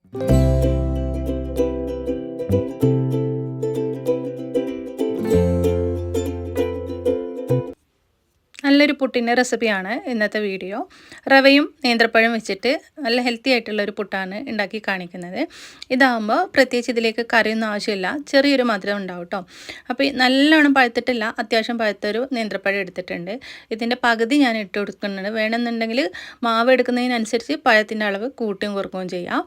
നല്ലൊരു പുട്ടിൻ്റെ റെസിപ്പിയാണ് ഇന്നത്തെ വീഡിയോ. റവയും നേന്ത്രപ്പഴം വെച്ചിട്ട് നല്ല ഹെൽത്തി ആയിട്ടുള്ളൊരു പുട്ടാണ് ഉണ്ടാക്കി കാണിക്കുന്നത്. ഇതാകുമ്പോൾ പ്രത്യേകിച്ച് ഇതിലേക്ക് കറിയൊന്നും ആവശ്യമില്ല, ചെറിയൊരു മധുരം ഉണ്ടാവും കേട്ടോ. അപ്പോൾ നല്ലോണം പഴുത്തിട്ടില്ല, അത്യാവശ്യം പഴുത്തൊരു നേന്ത്രപ്പഴം എടുത്തിട്ടുണ്ട്. ഇതിൻ്റെ പകുതി ഞാൻ ഇട്ട് കൊടുക്കുന്നുണ്ട്. വേണമെന്നുണ്ടെങ്കിൽ മാവ് എടുക്കുന്നതിനനുസരിച്ച് പഴത്തിൻ്റെ അളവ് കൂട്ടുകയും കുറക്കുകയും ചെയ്യാം.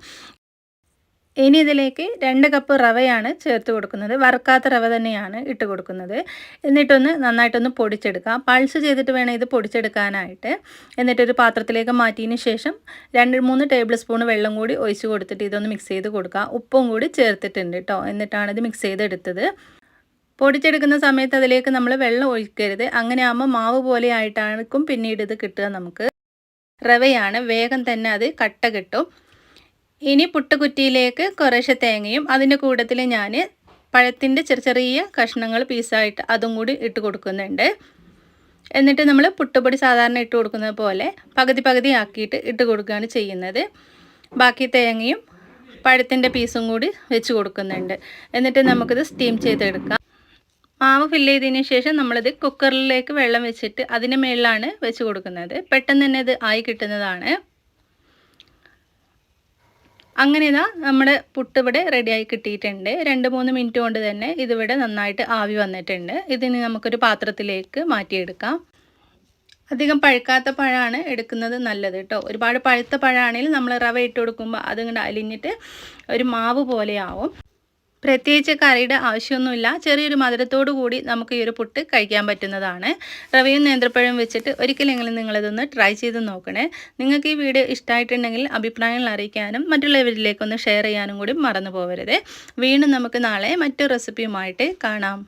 ഇനി ഇതിലേക്ക് 2 കപ്പ് റവയാണ് ചേർത്ത് കൊടുക്കുന്നത്. വറുക്കാത്ത റവ തന്നെയാണ് ഇട്ട് കൊടുക്കുന്നത്. എന്നിട്ടൊന്ന് നന്നായിട്ടൊന്ന് പൊടിച്ചെടുക്കാം. പൾസ് ചെയ്തിട്ട് വേണം ഇത് പൊടിച്ചെടുക്കാനായിട്ട്. എന്നിട്ടൊരു പാത്രത്തിലേക്ക് മാറ്റിയതിന് ശേഷം 2-3 ടേബിൾ സ്പൂൺ വെള്ളം കൂടി ഒഴിച്ച് കൊടുത്തിട്ട് ഇതൊന്ന് മിക്സ് ചെയ്ത് കൊടുക്കുക. ഉപ്പും കൂടി ചേർത്തിട്ടുണ്ട് കേട്ടോ. എന്നിട്ടാണ് ഇത് മിക്സ് ചെയ്തെടുത്തത്. പൊടിച്ചെടുക്കുന്ന സമയത്ത് അതിലേക്ക് നമ്മൾ വെള്ളം ഒഴിക്കരുത്. അങ്ങനെ ആകുമ്പോൾ മാവ് പോലെ ആയിട്ടായിരിക്കും പിന്നീട് ഇത് കിട്ടുക. നമുക്ക് റവയാണ്, വേഗം തന്നെ അത് കട്ട കിട്ടും. ഇനി പുട്ടുകുറ്റിയിലേക്ക് കുറേശ്ശെ തേങ്ങയും അതിൻ്റെ കൂട്ടത്തിൽ ഞാൻ പഴത്തിൻ്റെ ചെറിയ കഷ്ണങ്ങൾ പീസായിട്ട് അതും കൂടി ഇട്ട് കൊടുക്കുന്നുണ്ട്. എന്നിട്ട് നമ്മൾ പുട്ടുപൊടി സാധാരണ ഇട്ട് കൊടുക്കുന്നത് പോലെ പകുതി ആക്കിയിട്ട് ഇട്ട് കൊടുക്കുകയാണ് ചെയ്യുന്നത്. ബാക്കി തേങ്ങയും പഴത്തിൻ്റെ പീസും കൂടി വെച്ച് കൊടുക്കുന്നുണ്ട്. എന്നിട്ട് നമുക്കിത് സ്റ്റീം ചെയ്തെടുക്കാം. മാവ് ഫില്ല് ചെയ്തതിന് ശേഷം നമ്മളിത് കുക്കറിലേക്ക് വെള്ളം വെച്ചിട്ട് അതിൻ്റെ മുകളിലാണ് വെച്ച് കൊടുക്കുന്നത്. പെട്ടെന്ന് തന്നെ ഇത് ആയി കിട്ടുന്നതാണ്. അങ്ങനെ ഇതാ നമ്മുടെ പുട്ട് ഇവിടെ റെഡിയായി കിട്ടിയിട്ടുണ്ട്. 2-3 മിനിറ്റ് കൊണ്ട് തന്നെ ഇതിവിടെ നന്നായിട്ട് ആവി വന്നിട്ടുണ്ട്. ഇതിന് നമുക്കൊരു പാത്രത്തിലേക്ക് മാറ്റിയെടുക്കാം. അധികം പഴുക്കാത്ത പഴമാണ് എടുക്കുന്നത് നല്ലത് കേട്ടോ. ഒരുപാട് പഴുത്ത പഴമാണെങ്കിൽ നമ്മൾ റവ ഇട്ട് കൊടുക്കുമ്പോൾ അതിങ്ങോട്ട് അലിഞ്ഞിട്ട് ഒരു മാവ് പോലെ ആവും. പ്രത്യേകിച്ച് കറിയുടെ ആവശ്യമൊന്നുമില്ല, ചെറിയൊരു മധുരത്തോടു കൂടി നമുക്ക് ഈ ഒരു പുട്ട് കഴിക്കാൻ പറ്റുന്നതാണ്. റവയും നേന്ത്രപ്പഴവും വെച്ചിട്ട് ഒരിക്കലെങ്കിലും നിങ്ങളിതൊന്ന് ട്രൈ ചെയ്ത് നോക്കണേ. നിങ്ങൾക്ക് ഈ വീഡിയോ ഇഷ്ടമായിട്ടുണ്ടെങ്കിൽ അഭിപ്രായങ്ങൾ അറിയിക്കാനും മറ്റുള്ളവരിലേക്കൊന്ന് ഷെയർ ചെയ്യാനും കൂടി മറന്നു പോകരുത്. വീണ്ടും നമുക്ക് നാളെ മറ്റൊരു റെസിപ്പിയുമായിട്ട് കാണാം.